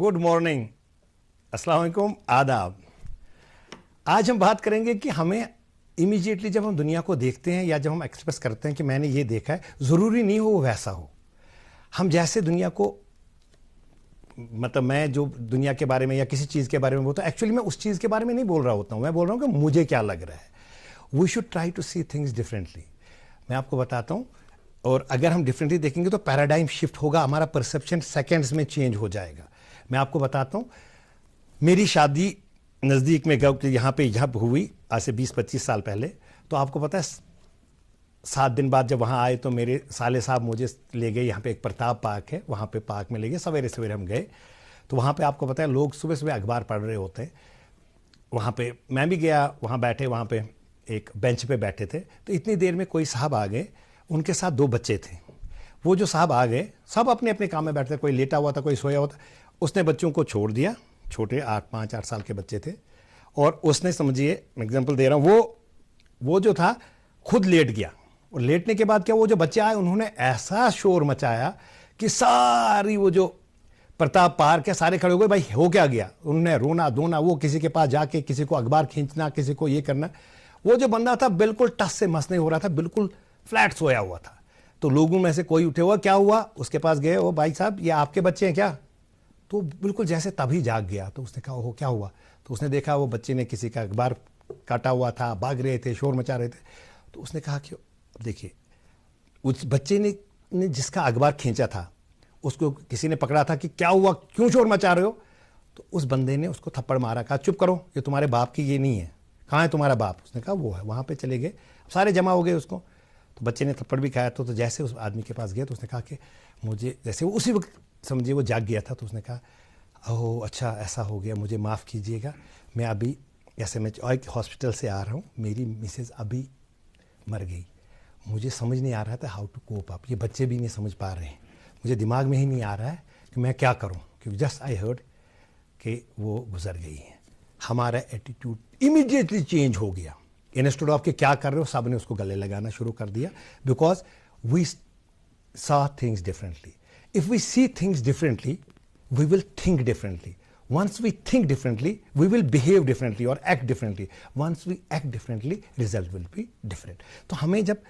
Good morning, अस्सलाम वालेकुम, आदाब। आज हम बात करेंगे कि हमें इमीडिएटली जब हम दुनिया को देखते हैं या जब हम एक्सप्रेस करते हैं कि मैंने ये देखा है, ज़रूरी नहीं हो वो वैसा हो। हम जैसे दुनिया को, मतलब मैं जो दुनिया के बारे में या किसी चीज़ के बारे में बोलता हूँ, एक्चुअली मैं उस चीज़ के बारे में नहीं बोल रहा होता हूँ, मैं बोल रहा हूँ कि मुझे क्या लग रहा है। We should try to see things differently. मैं आपको बताता हूँ, और अगर हम डिफरेंटली देखेंगे तो पैराडाइम शिफ्ट होगा, हमारा परसेप्शन सेकेंड्स में चेंज हो जाएगा। मैं आपको बताता हूँ, मेरी शादी नज़दीक में यहाँ पे हुई आज से 20-25 साल पहले। तो आपको पता है 7 दिन बाद जब वहाँ आए तो मेरे साले साहब मुझे ले गए, यहाँ पे एक प्रताप पार्क है, वहाँ पे पार्क में ले गए। सवेरे सवेरे हम गए तो वहाँ पे आपको पता है लोग सुबह सुबह अखबार पढ़ रहे होते हैं। वहाँ पे मैं भी गया, वहाँ बैठे, वहाँ पे एक बेंच पे बैठे थे। तो इतनी देर में कोई साहब आ गए, उनके साथ 2 बच्चे थे। वो जो साहब आ गए, सब अपने अपने काम में बैठते, कोई लेटा हुआ था, कोई सोया हुआ था। उसने बच्चों को छोड़ दिया, छोटे 5-8 साल के बच्चे थे, और उसने, समझिए मैं एग्जांपल दे रहा हूँ, वो जो था खुद लेट गया। और लेटने के बाद क्या, वो जो बच्चे आए उन्होंने ऐसा शोर मचाया कि सारी वो जो प्रताप पार्क है सारे खड़े हो गए, भाई हो क्या गया। उन्होंने रोना धोना, वो किसी के पास जाके किसी को अखबार खींचना, किसी को ये करना। वो जो बंदा था बिल्कुल टस से मस नहीं हो रहा था, बिल्कुल फ्लैट सोया हुआ था। तो लोगों में से कोई उठे हुआ, क्या हुआ, उसके पास गए, ओ भाई साहब ये आपके बच्चे हैं क्या। तो बिल्कुल जैसे तभी जाग गया। तो उसने कहा ओहो क्या हुआ। तो उसने देखा वो बच्चे ने किसी का अखबार काटा हुआ था, भाग रहे थे, शोर मचा रहे थे। तो उसने कहा कि देखिए, उस बच्चे ने जिसका अखबार खींचा था उसको किसी ने पकड़ा था कि क्या हुआ, क्यों शोर मचा रहे हो। तो उस बंदे ने उसको थप्पड़ मारा, कहा चुप करो, ये तुम्हारे बाप की ये नहीं है, कहाँ है तुम्हारा बाप। उसने कहा वो है। वहाँ पे चले गए, सारे जमा हो गए उसको। तो बच्चे ने थप्पड़ भी खाया। तो जैसे उस आदमी के पास गया तो उसने कहा कि मुझे, जैसे वो उसी वक्त समझिए वो जाग गया था, तो उसने कहा ओह अच्छा ऐसा हो गया, मुझे माफ़ कीजिएगा, मैं अभी ऐसे मैं एक हॉस्पिटल से आ रहा हूँ, मेरी मिसेज़ अभी मर गई, मुझे समझ नहीं आ रहा था हाउ टू कोप अप। ये बच्चे भी नहीं समझ पा रहे हैं, मुझे दिमाग में ही नहीं आ रहा है कि मैं क्या करूँ, क्योंकि जस्ट आई हर्ड कि वो गुजर गई हैं। हमारा एटीट्यूड इमीडिएटली चेंज हो गया। इंस्टेड ऑफ कि क्या कर रहे हो, सब ने उसको गले लगाना शुरू कर दिया, because we saw things differently. If we see things differently, we will think differently. Once we think differently, we will behave differently or act differently. Once we act differently, result will be different. तो हमें जब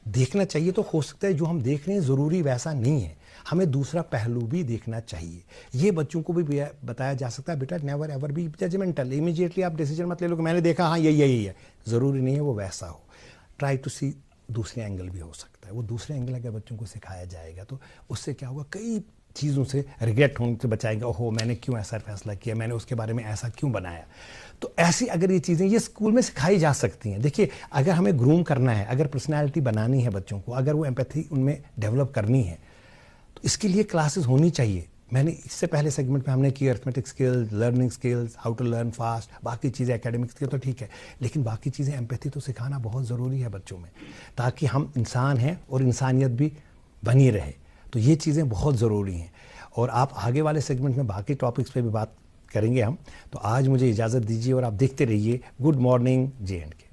देखना चाहिए तो हो सकता है जो हम देख रहे हैं ज़रूरी वैसा नहीं है, हमें दूसरा पहलू भी देखना चाहिए। ये बच्चों को भी बताया जा सकता है, बेटा never ever be judgemental. Immediately आप डिसीजन मत ले लो कि मैंने देखा हाँ यही है, ज़रूरी नहीं है वो वैसा हो। ट्राई टू सी दूसरे एंगल भी हो सकता है। वो दूसरे एंगल अगर बच्चों को सिखाया जाएगा तो उससे क्या होगा, कई चीज़ों से रिग्रेट होने से बचाएगा। ओहो मैंने क्यों ऐसा फैसला किया, मैंने उसके बारे में ऐसा क्यों बनाया। तो ऐसी अगर ये चीज़ें ये स्कूल में सिखाई जा सकती हैं। देखिए, अगर हमें ग्रूम करना है, अगर पर्सनैलिटी बनानी है बच्चों को, अगर वो एम्पैथी उनमें डेवलप करनी है, तो इसके लिए क्लासेस होनी चाहिए। मैंने इससे पहले सेगमेंट में हमने की arithmetic skills, learning skills, how to learn fast, बाकी चीज़ें एकेडमिक स्किल तो ठीक है, लेकिन बाकी चीज़ें एम्पैथी तो सिखाना बहुत ज़रूरी है बच्चों में, ताकि हम इंसान हैं और इंसानियत भी बनी रहे। तो ये चीज़ें बहुत ज़रूरी हैं, और आप आगे वाले सेगमेंट में बाकी टॉपिक्स पे भी बात करेंगे हम। तो आज मुझे इजाज़त दीजिए और आप देखते रहिए गुड मॉर्निंग JNK।